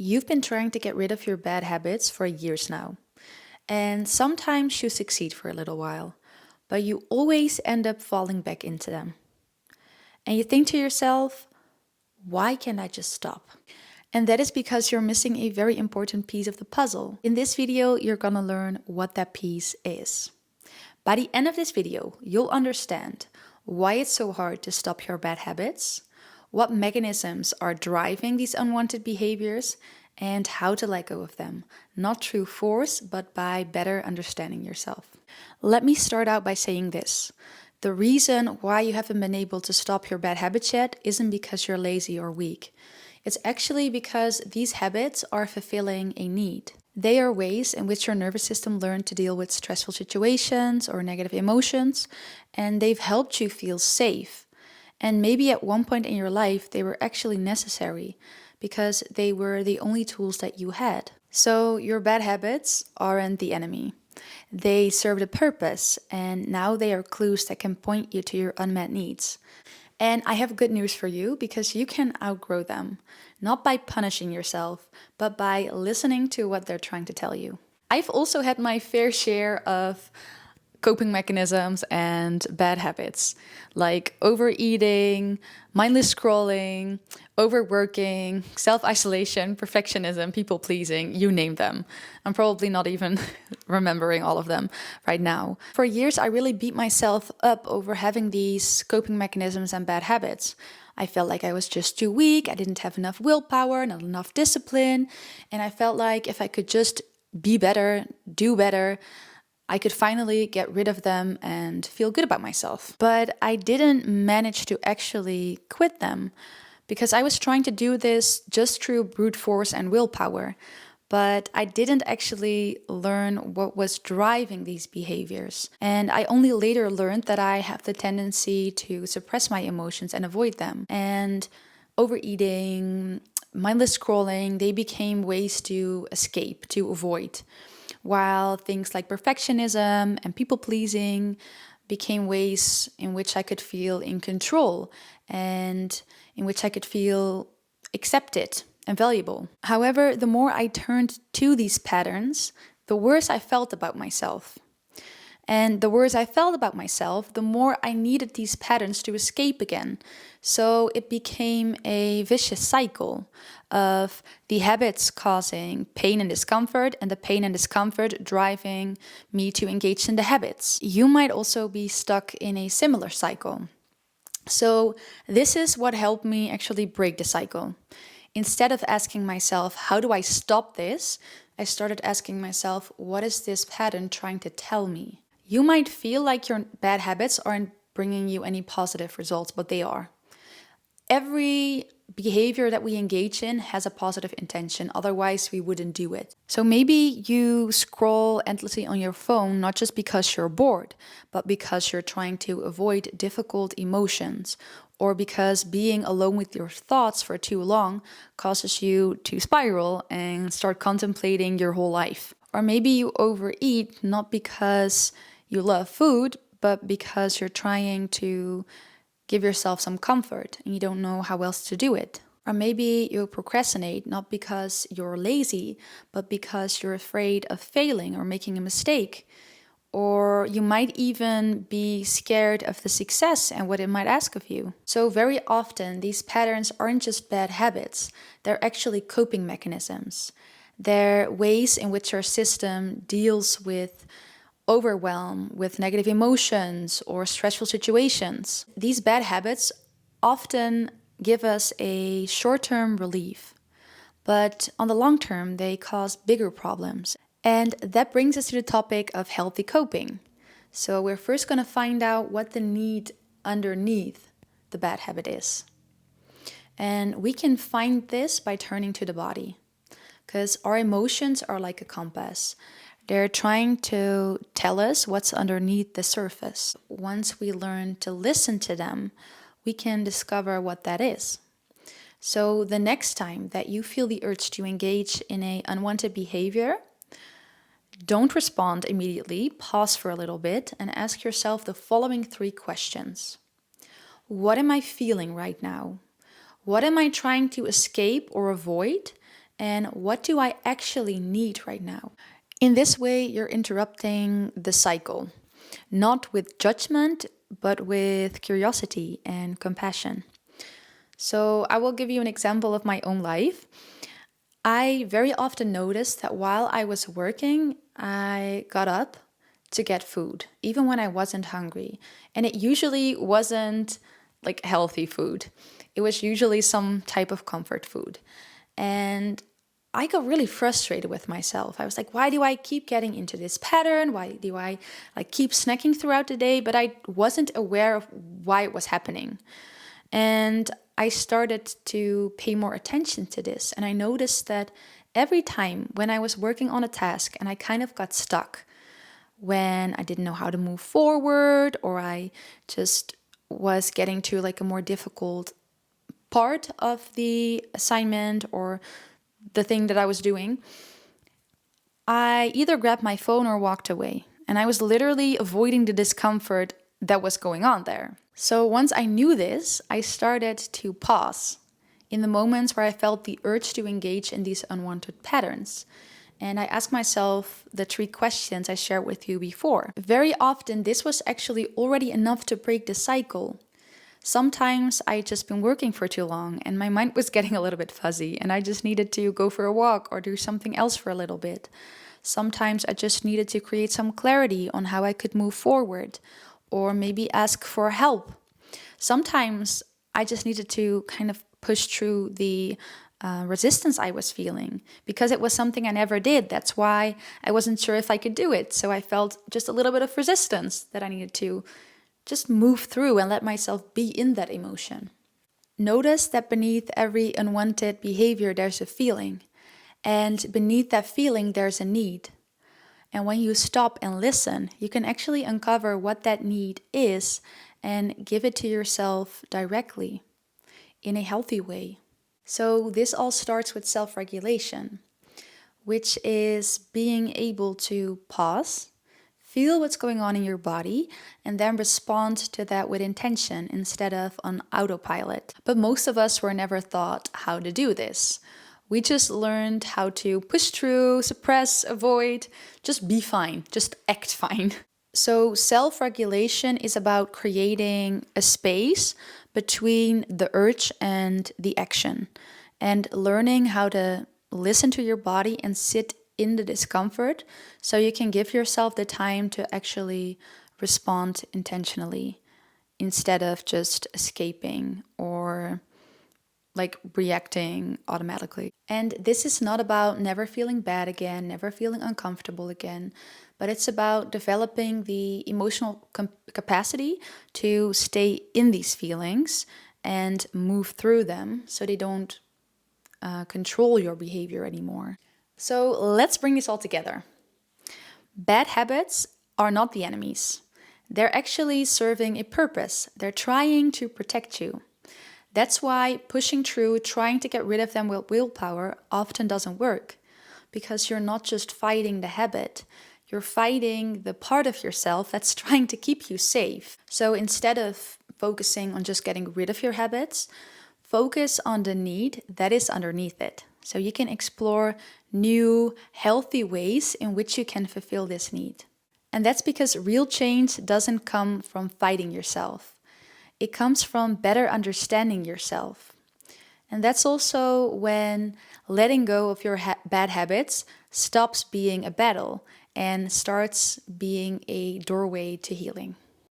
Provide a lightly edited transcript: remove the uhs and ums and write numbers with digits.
You've been trying to get rid of your bad habits for years now, and sometimes you succeed for a little while, but you always end up falling back into them. And you think to yourself, why can't I just stop? And that is because you're missing a very important piece of the puzzle. In this video, you're gonna learn what that piece is. By the end of this video, you'll understand why it's so hard to stop your bad habits, what mechanisms are driving these unwanted behaviors, and how to let go of them, not through force, but by better understanding yourself. Let me start out by saying this. The reason why you haven't been able to stop your bad habits yet isn't because you're lazy or weak. It's actually because these habits are fulfilling a need. They are ways in which your nervous system learned to deal with stressful situations or negative emotions, and they've helped you feel safe. And maybe at one point in your life, they were actually necessary because they were the only tools that you had. So your bad habits aren't the enemy. They served a purpose, and now they are clues that can point you to your unmet needs. And I have good news for you because you can outgrow them, not by punishing yourself, but by listening to what they're trying to tell you. I've also had my fair share of coping mechanisms and bad habits like overeating, mindless scrolling, overworking, self-isolation, perfectionism, people pleasing, you name them. I'm probably not even remembering all of them right now. For years, I really beat myself up over having these coping mechanisms and bad habits. I felt like I was just too weak, I didn't have enough willpower, not enough discipline, and I felt like if I could just be better, do better, I could finally get rid of them and feel good about myself. But I didn't manage to actually quit them because I was trying to do this just through brute force and willpower. But I didn't actually learn what was driving these behaviors. And I only later learned that I have the tendency to suppress my emotions and avoid them. And overeating, mindless scrolling, they became ways to escape, to avoid. While things like perfectionism and people-pleasing became ways in which I could feel in control and in which I could feel accepted and valuable. However, the more I turned to these patterns, the worse I felt about myself. And the worse I felt about myself, the more I needed these patterns to escape again. So it became a vicious cycle of the habits causing pain and discomfort, and the pain and discomfort driving me to engage in the habits. You might also be stuck in a similar cycle. So this is what helped me actually break the cycle. Instead of asking myself, how do I stop this? I started asking myself, what is this pattern trying to tell me? You might feel like your bad habits aren't bringing you any positive results, but they are. Every behavior that we engage in has a positive intention, otherwise we wouldn't do it. So maybe you scroll endlessly on your phone, not just because you're bored, but because you're trying to avoid difficult emotions, or because being alone with your thoughts for too long causes you to spiral and start contemplating your whole life. Or maybe you overeat not because you love food, but because you're trying to give yourself some comfort and you don't know how else to do it. Or maybe you procrastinate not because you're lazy, but because you're afraid of failing or making a mistake. Or you might even be scared of the success and what it might ask of you. So very often these patterns aren't just bad habits, they're actually coping mechanisms. They're ways in which our system deals with overwhelm, with negative emotions or stressful situations. These bad habits often give us a short-term relief, but on the long term, they cause bigger problems. And that brings us to the topic of healthy coping. So we're first going to find out what the need underneath the bad habit is. And we can find this by turning to the body, because our emotions are like a compass. They're trying to tell us what's underneath the surface. Once we learn to listen to them, we can discover what that is. So the next time that you feel the urge to engage in an unwanted behavior, don't respond immediately, pause for a little bit and ask yourself the following 3 questions. What am I feeling right now? What am I trying to escape or avoid? And what do I actually need right now? In this way, you're interrupting the cycle, not with judgment, but with curiosity and compassion. So I will give you an example of my own life. I very often noticed that while I was working, I got up to get food, even when I wasn't hungry. And it usually wasn't like healthy food. It was usually some type of comfort food. And I got really frustrated with myself. I was like, why do I keep getting into this pattern? Why do I like keep snacking throughout the day? But I wasn't aware of why it was happening. And I started to pay more attention to this. And I noticed that every time when I was working on a task and I kind of got stuck, when I didn't know how to move forward, or I just was getting to like a more difficult part of the assignment or the thing that I was doing, I either grabbed my phone or walked away. And I was literally avoiding the discomfort that was going on there. So once I knew this, I started to pause in the moments where I felt the urge to engage in these unwanted patterns. And I asked myself the 3 questions I shared with you before. Very often, this was actually already enough to break the cycle. Sometimes I just been working for too long and my mind was getting a little bit fuzzy and I just needed to go for a walk or do something else for a little bit. Sometimes I just needed to create some clarity on how I could move forward or maybe ask for help. Sometimes I just needed to kind of push through the resistance I was feeling because it was something I never did. That's why I wasn't sure if I could do it. So I felt just a little bit of resistance that I needed to just move through and let myself be in that emotion. Notice that beneath every unwanted behavior, there's a feeling. And beneath that feeling, there's a need. And when you stop and listen, you can actually uncover what that need is and give it to yourself directly in a healthy way. So this all starts with self-regulation, which is being able to pause, feel what's going on in your body, and then respond to that with intention instead of on autopilot. But most of us were never taught how to do this. We just learned how to push through, suppress, avoid, just be fine, just act fine. So self-regulation is about creating a space between the urge and the action, and learning how to listen to your body and sit in the discomfort so you can give yourself the time to actually respond intentionally instead of just escaping or like reacting automatically. And this is not about never feeling bad again, never feeling uncomfortable again, but it's about developing the emotional capacity to stay in these feelings and move through them so they don't control your behavior anymore. So let's bring this all together. Bad habits are not the enemies. They're actually serving a purpose. They're trying to protect you. That's why pushing through, trying to get rid of them with willpower often doesn't work. Because you're not just fighting the habit, you're fighting the part of yourself that's trying to keep you safe. So instead of focusing on just getting rid of your habits, focus on the need that is underneath it. So you can explore new, healthy ways in which you can fulfill this need. And that's because real change doesn't come from fighting yourself. It comes from better understanding yourself. And that's also when letting go of your bad habits stops being a battle and starts being a doorway to healing.